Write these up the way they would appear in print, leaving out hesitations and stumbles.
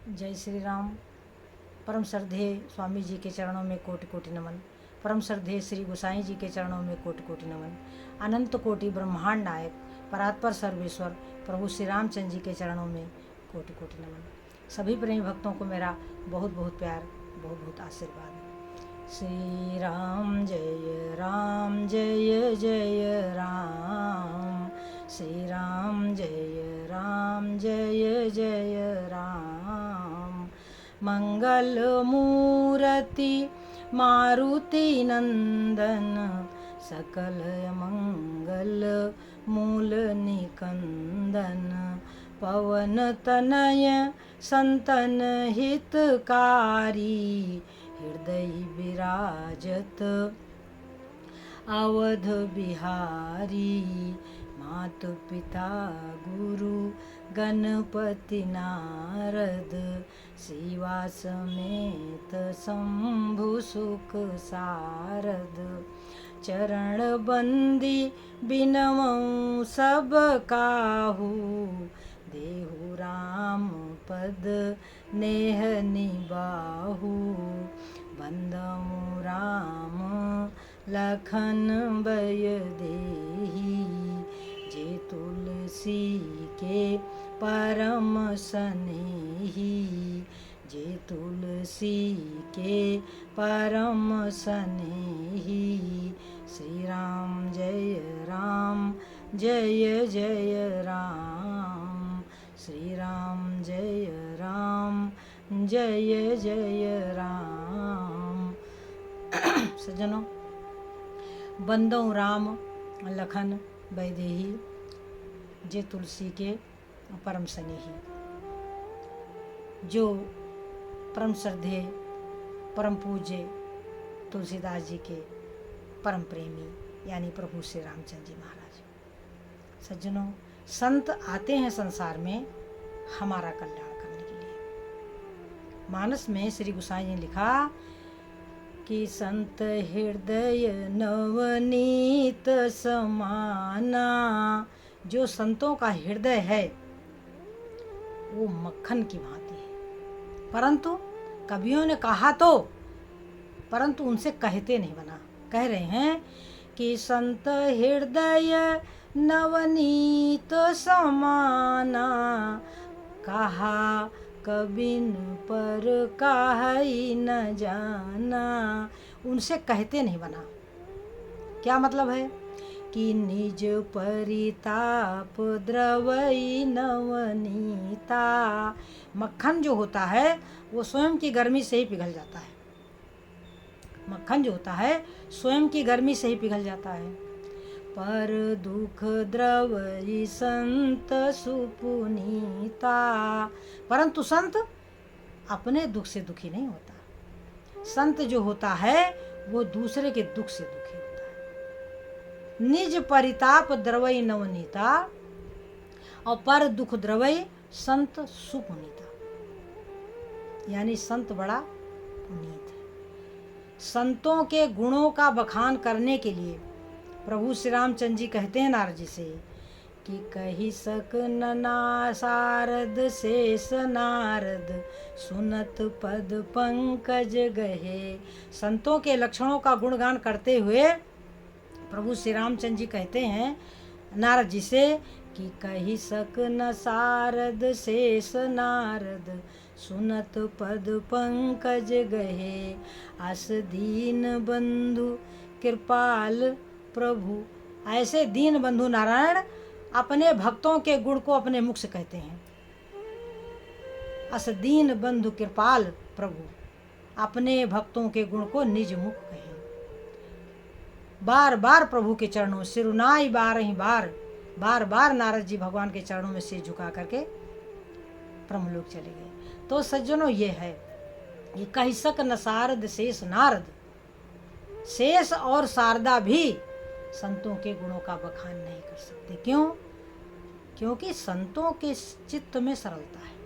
जय श्री राम। परम श्रद्धेय स्वामी जी के चरणों में कोटि कोटि नमन। परम श्रद्धेय श्री गोसाई जी के चरणों में कोटि कोटि नमन। अनंत कोटि ब्रह्मांड नायक परात्पर सर्वेश्वर प्रभु श्री रामचंद्र जी के चरणों में कोटि कोटि नमन। सभी प्रेमी भक्तों को मेरा बहुत बहुत प्यार, बहुत बहुत आशीर्वाद। श्री राम जय जय राम। श्री राम जय जय राम। मंगल मूर्ति मारुति नंदन, सकल मंगल मूल निकंदन। पवन तनय संतन हितकारी, हृदय विराजत अवध बिहारी। मातु पिता गुरु गणपति नारद, शिवा समेत शंभु सुख सारद। चरण बंदी बिनवऊँ सब काहू, देहु राम पद नेह निबाहु। बंदमु राम लखन बय देही, जे तुलसी के परम सनेही। जे तुलसी के परम सनेही। श्री राम जय जय राम। श्री राम जय जय राम। सज्जनों, बंदों राम लखन बैदेही, जे तुलसी के परम स्नेही। जो परम श्रद्धेय परम पूज्य तुलसीदास जी के परम प्रेमी यानी प्रभु श्री रामचंद्र जी महाराज। सज्जनों, संत आते हैं संसार में हमारा कल्याण करने के लिए। मानस में श्री गोसाई ने लिखा कि संत हृदय नवनीत समाना। जो संतों का हृदय है वो मक्खन की भांति है, परंतु कवियों ने कहा तो, परंतु उनसे कहते नहीं बना। कह रहे हैं कि संत हृदय नवनीत समाना, कहा कबिन पर काहि न जाना। उनसे कहते नहीं बना। क्या मतलब है कि निज परिताप द्रवई नवनीता। मक्खन जो होता है वो स्वयं की गर्मी से ही पिघल जाता है। मक्खन जो होता है स्वयं की गर्मी से ही पिघल जाता है। पर दुख द्रवई संत सुपुनीता। परंतु संत अपने दुख से दुखी नहीं होता। संत जो होता है वो दूसरे के दुख से दुखी होता है। निज परिताप द्रवई नवनीता और पर दुख द्रवई संत सुपुनीता, यानी संत बड़ा पुनीत है। संतों के गुणों का बखान करने के लिए प्रभु श्री रामचंद्र जी कहते हैं नारद जी से कि कही सक नना सारद शेष नारद, सुनत पद पंकज गहे। संतों के लक्षणों का गुणगान करते हुए प्रभु श्री रामचंद्र जी कहते हैं नारद जी से कि कही सक न सारद शेष नारद, सुनत पद पंकज गहे। अस दीन बंधु कृपाल प्रभु। ऐसे दीन बंधु नारायण अपने भक्तों के गुण को अपने मुख से कहते हैं। अस दीन बंधु कृपाल प्रभु, अपने भक्तों के गुण को निज मुख कहे। बार बार प्रभु के चरणों सिरुनाई बार बार नारद जी भगवान के चरणों में सिर झुका करके ब्रह्मलोक चले गए। तो सज्जनों, ये है ये कही सक न सारद शेष नारद। शेष और शारदा भी संतों के गुणों का बखान नहीं कर सकते। क्यों? क्योंकि संतों के चित्त में सरलता है।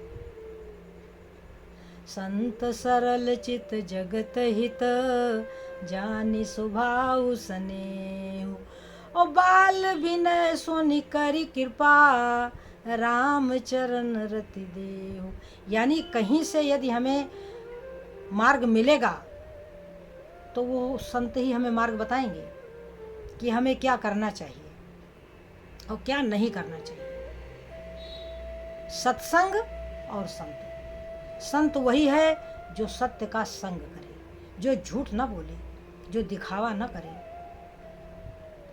संत सरल चित जगत हित, जानि स्वभाव स्नेहु। और बाल विनय सुनि करि कृपा, राम चरण रति देहु। यानी कहीं से यदि हमें मार्ग मिलेगा तो वो संत ही हमें मार्ग बताएंगे कि हमें क्या करना चाहिए और क्या नहीं करना चाहिए। सत्संग और संत। संत वही है जो सत्य का संग करे, जो झूठ न बोले, जो दिखावा न करे,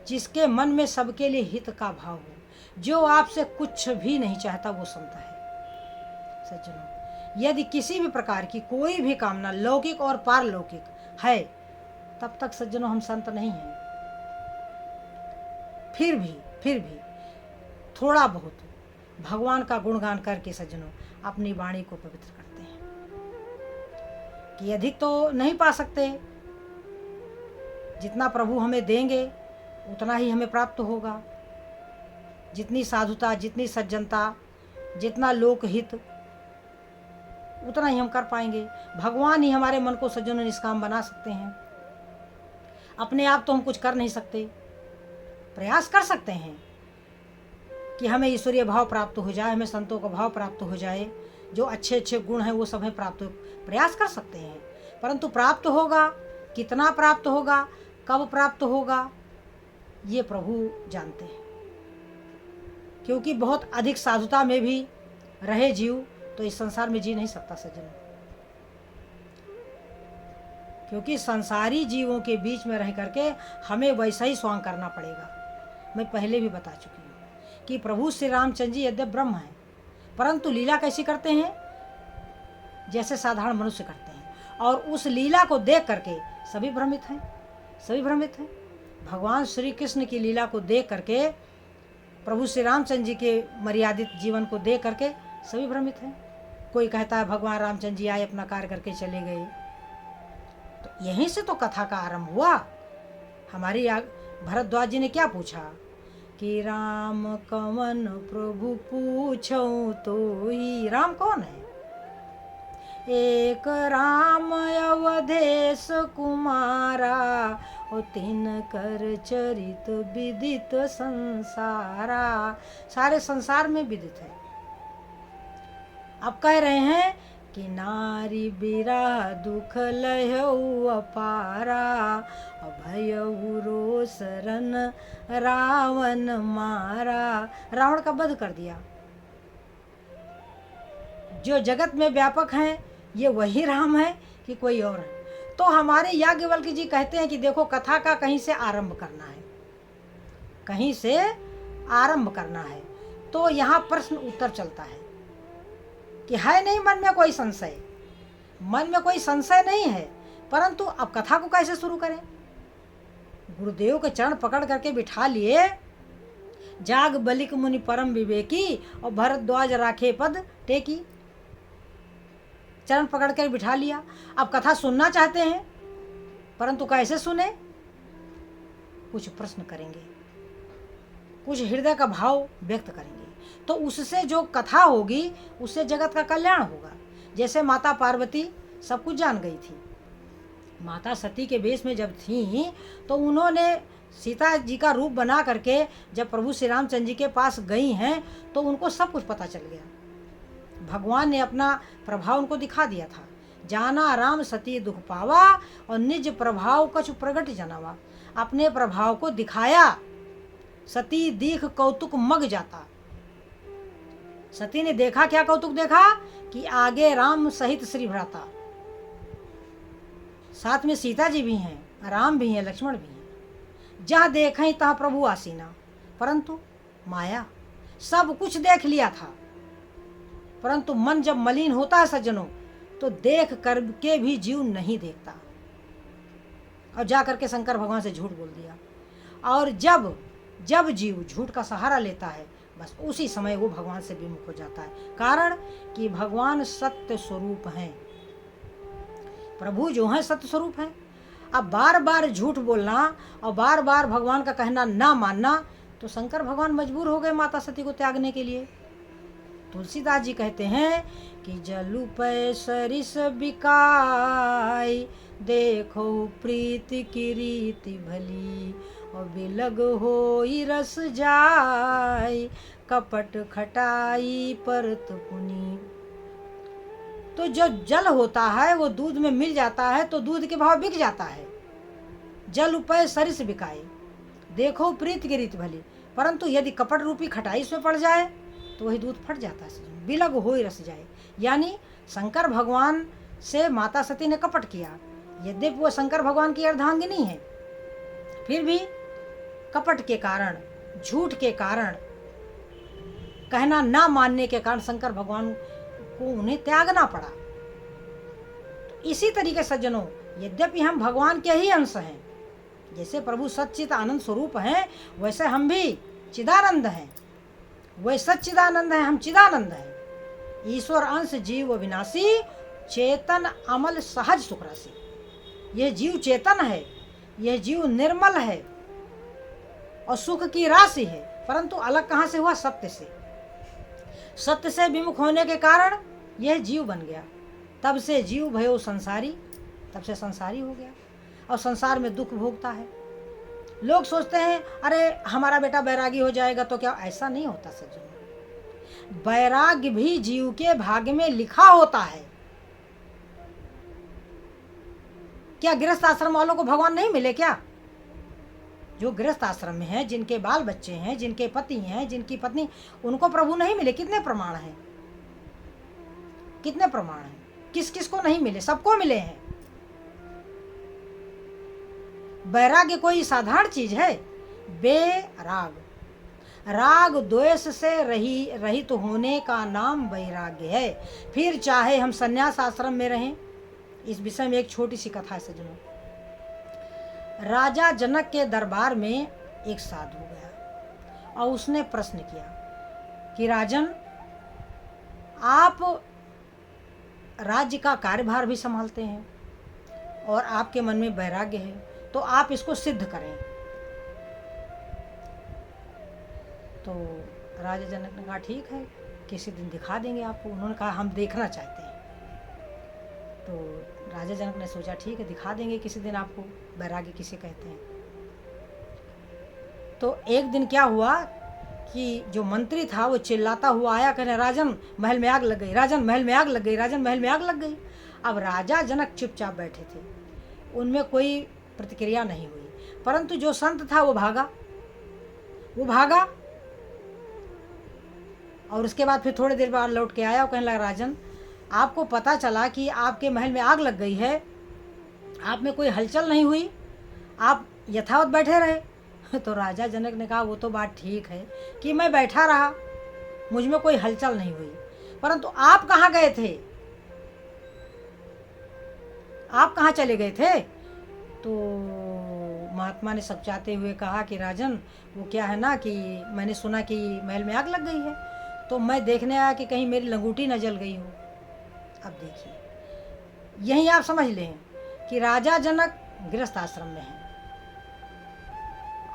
जिसके मन में सबके लिए हित का भाव हो, जो आपसे कुछ भी नहीं चाहता, वो संत है। सज्जनों, यदि किसी भी प्रकार की कोई भी कामना लौकिक और पारलौकिक है, तब तक सज्जनों हम संत नहीं हैं। फिर भी थोड़ा बहुत भगवान का गुणगान करके सज्जनों अपनी वाणी को पवित्र करते हैं। कि अधिक तो नहीं पा सकते, जितना प्रभु हमें देंगे उतना ही हमें प्राप्त होगा। जितनी साधुता, जितनी सज्जनता, जितना लोकहित, उतना ही हम कर पाएंगे। भगवान ही हमारे मन को सज्जनों निष्काम बना सकते हैं। अपने आप तो हम कुछ कर नहीं सकते, प्रयास कर सकते हैं कि हमें ईश्वरीय भाव प्राप्त हो जाए, हमें संतों का भाव प्राप्त हो जाए, जो अच्छे अच्छे गुण हैं वो सब हमें प्राप्त हो, प्रयास कर सकते हैं। परंतु प्राप्त होगा, कितना प्राप्त होगा, कब प्राप्त होगा, ये प्रभु जानते हैं। क्योंकि बहुत अधिक साधुता में भी रहे जीव तो इस संसार में जी नहीं सकता सज्जनों। क्योंकि संसारी जीवों के बीच में रह करके हमें वैसा ही स्वांग करना पड़ेगा। मैं पहले भी बता चुकी हूँ कि प्रभु श्री रामचंद्र जी यद्यप ब्रह्म हैं, परंतु लीला कैसी करते हैं, जैसे साधारण मनुष्य करते हैं। और उस लीला को देख करके सभी भ्रमित हैं, सभी भ्रमित हैं। भगवान श्री कृष्ण की लीला को देख करके, प्रभु श्री रामचंद्र जी के मर्यादित जीवन को देख करके सभी भ्रमित हैं। कोई कहता है भगवान रामचंद्र जी आए, अपना कार्य करके चले गए। तो यहीं से तो कथा का आरंभ हुआ। हमारी भरद्वाज जी ने क्या पूछा कि राम कवन प्रभु पूछऊं तो ही। राम कौन है? एक राम अवधेश कुमारा, और तिन कर चरित विदित संसारा। सारे संसार में विदित है। अब कह रहे हैं कि नारी बिरह दुख लहऊ अपारा, अभयऊ रोसरन रावण मारा। रावण का वध कर दिया। जो जगत में व्यापक हैं ये वही राम है कि कोई और है? तो हमारे याज्ञवल्क्य जी कहते हैं कि देखो, कथा का कहीं से आरंभ करना है, कहीं से आरंभ करना है। तो यहाँ प्रश्न उत्तर चलता है कि है नहीं मन में कोई संशय, मन में कोई संशय नहीं है, परंतु अब कथा को कैसे शुरू करें। गुरुदेव के चरण पकड़ करके बिठा लिए, जाग बलिक मुनि परम विवेकी, और भरद्वाज राखे पद टेकी। चरण पकड़ कर बिठा लिया। अब कथा सुनना चाहते हैं, परंतु कैसे सुने? कुछ प्रश्न करेंगे, कुछ हृदय का भाव व्यक्त करेंगे, तो उससे जो कथा होगी उससे जगत का कल्याण होगा। जैसे माता पार्वती सब कुछ जान गई थी। माता सती के वेश में जब थी तो उन्होंने सीता जी का रूप बना करके जब प्रभु श्री रामचंद्र जी के पास गई हैं तो उनको सब कुछ पता चल गया। भगवान ने अपना प्रभाव उनको दिखा दिया था। जाना राम सती दुख पावा, और निज प्रभाव कछु प्रगट जनावा। अपने प्रभाव को दिखाया। सती दीख कौतुक मग जाता। सती ने देखा, क्या कौतुक देखा कि आगे राम सहित श्री भ्राता, साथ में सीता जी भी हैं, राम भी हैं, लक्ष्मण भी हैं। जहाँ देखें तहाँ प्रभु आसीना, परंतु माया। सब कुछ देख लिया था, परंतु मन जब मलिन होता है सज्जनों, तो देख करके भी जीव नहीं देखता। और जा करके शंकर भगवान से झूठ बोल दिया। और जब जब जीव झूठ का सहारा लेता है, बस उसी समय वो भगवान से विमुख हो जाता है। कारण कि भगवान सत्य स्वरूप हैं। प्रभु जो हैं सत्य स्वरूप हैं। अब बार बार झूठ बोलना और बार बार भगवान का कहना ना मानना, तो शंकर भगवान मजबूर हो गए माता सती को त्यागने के लिए। तुलसीदास जी कहते हैं कि जलु पै सरिस बिकाई, देखो प्रीति की रीति भली, और बिलग होई रस जाय, कपट खटाई परत पुनी। तो जो जल होता है वो दूध में मिल जाता है तो दूध के भाव बिक जाता है। जल उपय सरिस बिकाए, देखो प्रीत की रीत भली। परंतु यदि कपट रूपी खटाई इसमें पड़ जाए तो वही दूध फट जाता है, बिलग हो ही रस जाए। यानी शंकर भगवान से माता सती ने कपट किया, यद्यपि वो शंकर भगवान की अर्धांगिनी है, फिर भी कपट के कारण, झूठ के कारण, कहना ना मानने के कारण शंकर भगवान को उन्हें त्यागना पड़ा। तो इसी तरीके सज्जनों, यद्यपि हम भगवान के ही अंश हैं, जैसे प्रभु सच्चित आनंद स्वरूप हैं, वैसे हम भी चिदानंद हैं। वह सच्चिदानंद है, हम चिदानंद हैं। ईश्वर अंश जीव विनाशी, चेतन अमल सहज सुख राशि। यह जीव चेतन है, यह जीव निर्मल है और सुख की राशि है, परंतु अलग कहाँ से हुआ? सत्य से। सत्य से विमुख होने के कारण यह जीव बन गया। तब से जीव भयो संसारी, तब से संसारी हो गया और संसार में दुख भोगता है। लोग सोचते हैं अरे हमारा बेटा बैरागी हो जाएगा तो क्या? ऐसा नहीं होता सज्जनों। वैराग्य भी जीव के भाग्य में लिखा होता है। क्या गृहस्थ आश्रम वालों को भगवान नहीं मिले क्या? जो गृहस्थ आश्रम में है, जिनके बाल बच्चे हैं, जिनके पति हैं, जिनकी पत्नी, उनको प्रभु नहीं मिले? कितने प्रमाण हैं? कितने प्रमाण हैं? किस किस को नहीं मिले? सबको मिले हैं। वैराग्य कोई साधारण चीज है? बेराग, राग द्वेष से रहित होने का नाम वैराग्य है। फिर चाहे हम संन्यास आश्रम में रहें। इस विषय में एक छोटी सी कथा है सज्जनों। राजा जनक के दरबार में एक साधु गया और उसने प्रश्न किया कि राजन, आप राज्य का कार्यभार भी संभालते हैं और आपके मन में वैराग्य है, तो आप इसको सिद्ध करें। तो राजा जनक ने कहा ठीक है, किसी दिन दिखा देंगे आपको। उन्होंने कहा हम देखना चाहते हैं। तो राजा जनक ने सोचा ठीक है, दिखा देंगे किसी दिन आपको वैराग्य किसे कहते हैं। तो एक दिन क्या हुआ कि जो मंत्री था वो चिल्लाता हुआ आया, कहने राजन महल में आग लग गई, राजन महल में आग लग गई, राजन महल में आग लग गई। अब राजा जनक चुपचाप बैठे थे, उनमें कोई प्रतिक्रिया नहीं हुई। परंतु जो संत था वो भागा और उसके बाद फिर थोड़ी देर बाद लौट के आया और कहने लगा राजन, आपको पता चला कि आपके महल में आग लग गई है, आप में कोई हलचल नहीं हुई, आप यथावत बैठे रहे। तो राजा जनक ने कहा वो तो बात ठीक है कि मैं बैठा रहा, मुझ में कोई हलचल नहीं हुई, परंतु आप कहाँ गए थे? आप कहाँ चले गए थे? तो महात्मा ने समझाते हुए कहा कि राजन, वो क्या है ना कि मैंने सुना कि महल में आग लग गई है, तो मैं देखने आया कि कहीं मेरी लंगूटी न जल गई हो। अब देखिए, यही आप समझ लें कि राजा जनक गृहस्थ आश्रम में है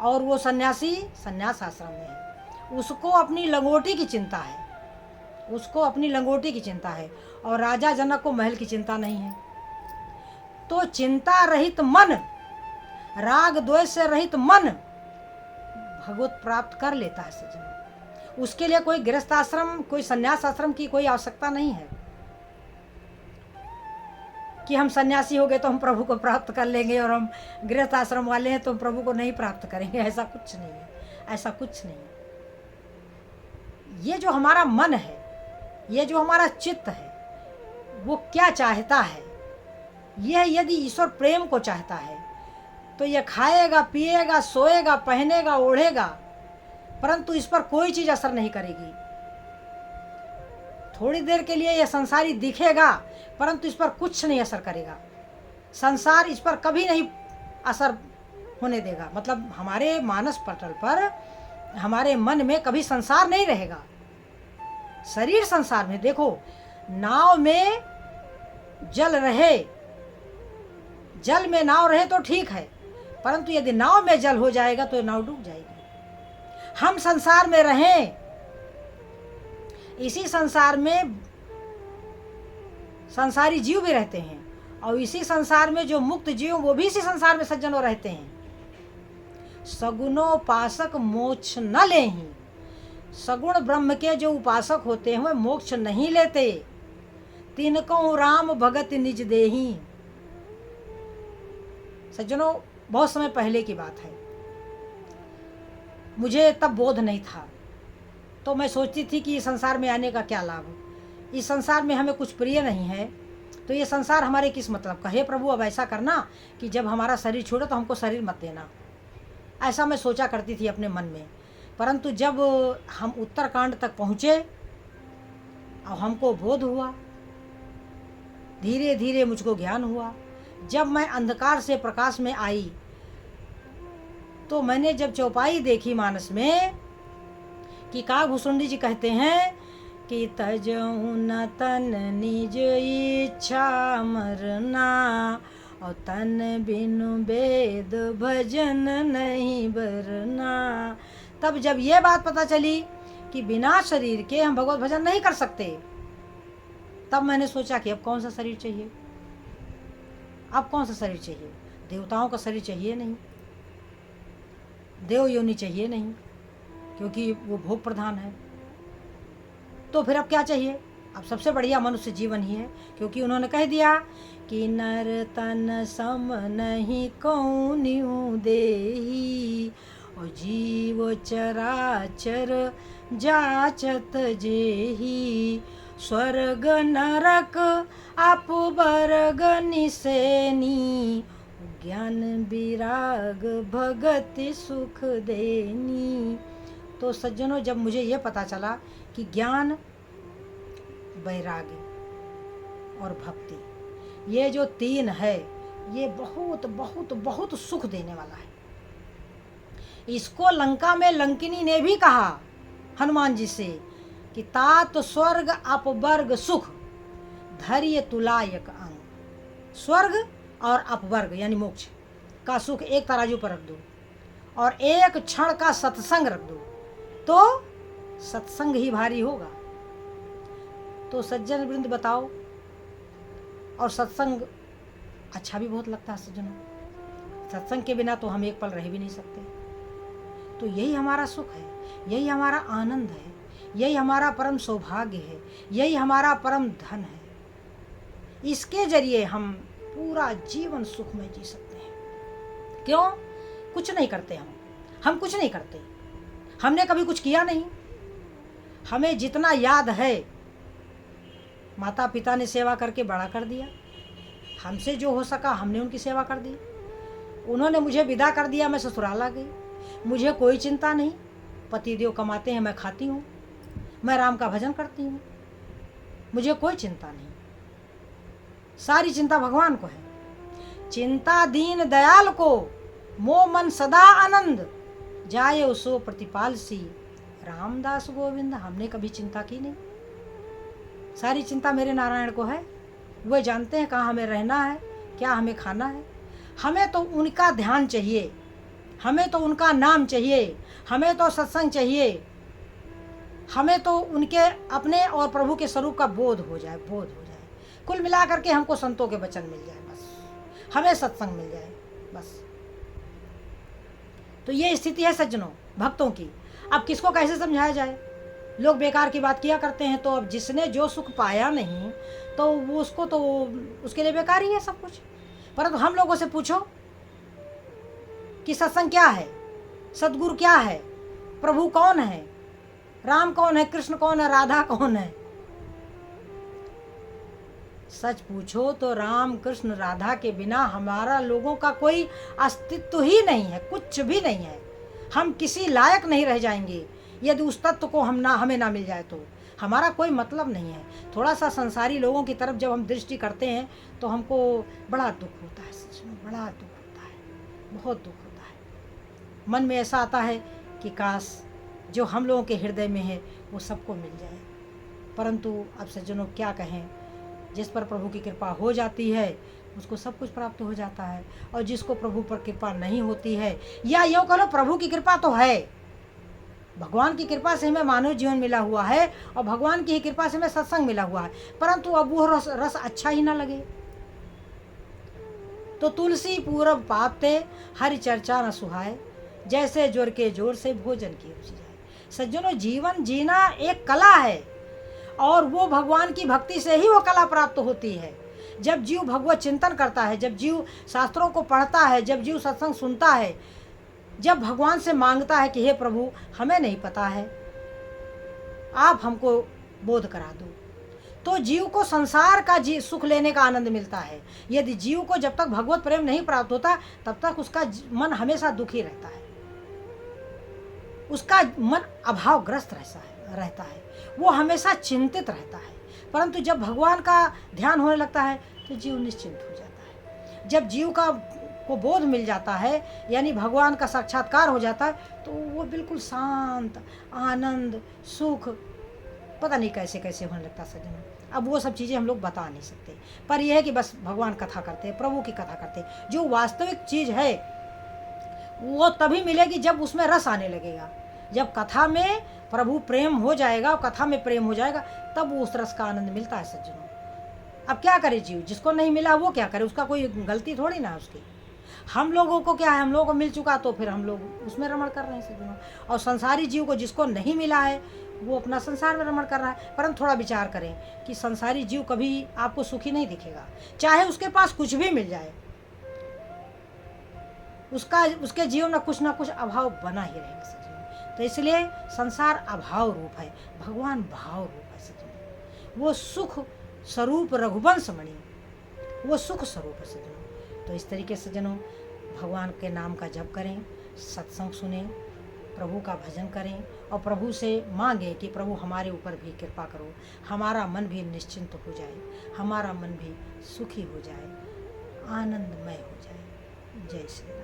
और वो सन्यासी संन्यास आश्रम में है। उसको अपनी लंगोटी की चिंता है, उसको अपनी लंगोटी की चिंता है, और राजा जनक को महल की चिंता नहीं है। तो चिंता रहित मन, राग द्वेष से रहित मन भगवत प्राप्त कर लेता है सज्जन। उसके लिए कोई गृहस्थ आश्रम, कोई संन्यास आश्रम की कोई आवश्यकता नहीं है कि हम सन्यासी हो गए तो हम प्रभु को प्राप्त कर लेंगे और हम गृहस्थ आश्रम वाले हैं तो हम प्रभु को नहीं प्राप्त करेंगे। ऐसा कुछ नहीं है, ऐसा कुछ नहीं है। ये जो हमारा मन है, ये जो हमारा चित्त है, वो क्या चाहता है? यह यदि ईश्वर प्रेम को चाहता है तो यह खाएगा, पिएगा, सोएगा, पहनेगा, ओढ़ेगा, परंतु इस पर कोई चीज असर नहीं करेगी। थोड़ी देर के लिए यह संसारी दिखेगा, परंतु इस पर कुछ नहीं असर करेगा। संसार इस पर कभी नहीं असर होने देगा। मतलब हमारे मानस पटल पर, हमारे मन में कभी संसार नहीं रहेगा। शरीर संसार में, देखो नाव में जल रहे, जल में नाव रहे तो ठीक है, परंतु यदि नाव में जल हो जाएगा तो नाव डूब जाएगी। हम संसार में रहें, इसी संसार में संसारी जीव भी रहते हैं, और इसी संसार में जो मुक्त जीव वो भी इसी संसार में सज्जनों रहते हैं। सगुनो पासक मोक्ष न लेहि, सगुण ब्रह्म के जो उपासक होते हैं वे मोक्ष नहीं लेते। तिनको राम भगत निज देही। सज्जनों, बहुत समय पहले की बात है, मुझे तब बोध नहीं था, तो मैं सोचती थी कि इस संसार में आने का क्या लाभ, इस संसार में हमें कुछ प्रिय नहीं है, तो ये संसार हमारे किस मतलब का। हे प्रभु, अब ऐसा करना कि जब हमारा शरीर छोड़े तो हमको शरीर मत देना। ऐसा मैं सोचा करती थी अपने मन में। परंतु जब हम उत्तरकांड तक पहुँचे और हमको बोध हुआ, धीरे धीरे मुझको ज्ञान हुआ। जब मैं अंधकार से प्रकाश में आई तो मैंने जब चौपाई देखी मानस में कि काकभूषुंडी जी कहते हैं कि तजहु न तन निज इच्छा मरना, और तन बिनु वेद भजन नहीं बरना। तब जब ये बात पता चली कि बिना शरीर के हम भगवत भजन नहीं कर सकते, तब मैंने सोचा कि अब कौन सा शरीर चाहिए, अब कौन सा शरीर चाहिए। देवताओं का शरीर चाहिए नहीं, देव योनि चाहिए नहीं, क्योंकि वो भोग प्रधान है। तो फिर अब क्या चाहिए। अब सबसे बढ़िया मनुष्य जीवन ही है, क्योंकि उन्होंने कह दिया कि नर तन सम नहीं कौनिउ देही, और जीव चराचर जाचत जेही। स्वर्ग नरक अपवर्ग निसेनी, ज्ञान विराग भगति सुख देनी। तो सज्जनों, जब मुझे ये पता चला कि ज्ञान, वैराग्य और भक्ति, ये जो तीन है, ये बहुत बहुत बहुत सुख देने वाला है। इसको लंका में लंकिनी ने भी कहा हनुमान जी से कि तात स्वर्ग अपवर्ग सुख धैर्य तुलायक अंग। स्वर्ग और अपवर्ग यानी मोक्ष का सुख एक तराजू पर रख दो और एक क्षण का सत्संग रख दो, तो सत्संग ही भारी होगा। तो सज्जन वृंद बताओ, और सत्संग अच्छा भी बहुत लगता है सज्जनों। सत्संग के बिना तो हम एक पल रह भी नहीं सकते। तो यही हमारा सुख है, यही हमारा आनंद है, यही हमारा परम सौभाग्य है, यही हमारा परम धन है। इसके जरिए हम पूरा जीवन सुख में जी सकते हैं। क्यों? कुछ नहीं करते हम कुछ नहीं करते, हमने कभी कुछ किया नहीं। हमें जितना याद है, माता पिता ने सेवा करके बड़ा कर दिया, हमसे जो हो सका हमने उनकी सेवा कर दी। उन्होंने मुझे विदा कर दिया, मैं ससुराल आ गई। मुझे कोई चिंता नहीं, पतिदेव कमाते हैं, मैं खाती हूँ, मैं राम का भजन करती हूँ, मुझे कोई चिंता नहीं। सारी चिंता भगवान को है। चिंता दीन दयाल को, मोह मन सदा आनंद, जाए उसो प्रतिपाल सी, रामदास गोविंद। हमने कभी चिंता की नहीं, सारी चिंता मेरे नारायण को है। वे जानते हैं कहाँ हमें रहना है, क्या हमें खाना है। हमें तो उनका ध्यान चाहिए, हमें तो उनका नाम चाहिए, हमें तो सत्संग चाहिए, हमें तो उनके अपने और प्रभु के स्वरूप का बोध हो जाए। कुल मिला करके हमको संतों के वचन मिल जाए, बस हमें सत्संग मिल जाए, बस। तो ये स्थिति है सज्जनों भक्तों की। अब किसको कैसे समझाया जाए। लोग बेकार की बात किया करते हैं। तो अब जिसने जो सुख पाया नहीं, तो वो उसको तो उसके लिए बेकार ही है सब कुछ। परंतु हम लोगों से पूछो कि सत्संग क्या है, सद्गुरु क्या है, प्रभु कौन है, राम कौन है, कृष्ण कौन है, राधा कौन है। सच पूछो तो राम कृष्ण राधा के बिना हमारा लोगों का कोई अस्तित्व ही नहीं है, कुछ भी नहीं है। हम किसी लायक नहीं रह जाएंगे यदि उस तत्व को हमें ना मिल जाए तो। हमारा कोई मतलब नहीं है। थोड़ा सा संसारी लोगों की तरफ जब हम दृष्टि करते हैं तो हमको बड़ा दुख होता है, सच में बड़ा दुख होता है, बहुत दुख होता है। मन में ऐसा आता है कि काश जो हम लोगों के हृदय में है वो सबको मिल जाए। परंतु अब सज्जनों क्या कहें, जिस पर प्रभु की कृपा हो जाती है उसको सब कुछ प्राप्त हो जाता है, और जिसको प्रभु पर कृपा नहीं होती है, या यूँ कहो प्रभु की कृपा तो है, भगवान की कृपा से हमें मानव जीवन मिला हुआ है और भगवान की ही कृपा से हमें सत्संग मिला हुआ है, परंतु अब वो रस अच्छा ही ना लगे। तो तुलसी पूरब पापते हरि चर्चा न सुहाए, जैसे जोर के जोर से भोजन की रुचि जाए। सज्जनों, जीवन जीना एक कला है और वो भगवान की भक्ति से ही वो कला प्राप्त होती है। जब जीव भगवत चिंतन करता है, जब जीव शास्त्रों को पढ़ता है, जब जीव सत्संग सुनता है, जब भगवान से मांगता है कि हे प्रभु हमें नहीं पता है, आप हमको बोध करा दो, तो जीव को संसार का सुख लेने का आनंद मिलता है। यदि जीव को जब तक भगवत प्रेम नहीं प्राप्त होता तब तक उसका मन हमेशा दुखी रहता है, उसका मन अभावग्रस्त रहता है, वो हमेशा चिंतित रहता है। परंतु जब भगवान का ध्यान होने लगता है तो जीव निश्चिंत हो जाता है। जब जीव को बोध मिल जाता है, यानी भगवान का साक्षात्कार हो जाता है, तो वो बिल्कुल शांत, आनंद, सुख, पता नहीं कैसे कैसे होने लगता सज्जनों। अब वो सब चीज़ें हम लोग बता नहीं सकते, पर यह है कि बस भगवान कथा करते, प्रभु की कथा करते। जो वास्तविक चीज़ है वो तभी मिलेगी जब उसमें रस आने लगेगा। जब कथा में प्रभु प्रेम हो जाएगा, कथा में प्रेम हो जाएगा, तब वो उस रस का आनंद मिलता है सज्जनों। अब क्या करे जीव, जिसको नहीं मिला वो क्या करे, उसका कोई गलती थोड़ी ना उसकी। हम लोगों को क्या है, हम लोगों को मिल चुका तो फिर हम लोग उसमें रमण कर रहे हैं सज्जनों। और संसारी जीव को जिसको नहीं मिला है वो अपना संसार में रमण कर रहा है। परंतु थोड़ा विचार करें कि संसारी जीव कभी आपको सुखी नहीं दिखेगा, चाहे उसके पास कुछ भी मिल जाए, उसके जीवन में कुछ ना कुछ अभाव बना ही रहेगा सज्जनों। तो इसलिए संसार अभाव रूप है, भगवान भाव रूप है सज्जनों। वो सुख स्वरूप रघुवंश मणि, वो सुख स्वरूप है सज्जनों। तो इस तरीके से सज्जनों भगवान के नाम का जप करें, सत्संग सुने, प्रभु का भजन करें और प्रभु से मांगे कि प्रभु हमारे ऊपर भी कृपा करो, हमारा मन भी निश्चिंत हो जाए, हमारा मन भी सुखी हो जाए, आनंदमय हो जाए। जय श्री राम।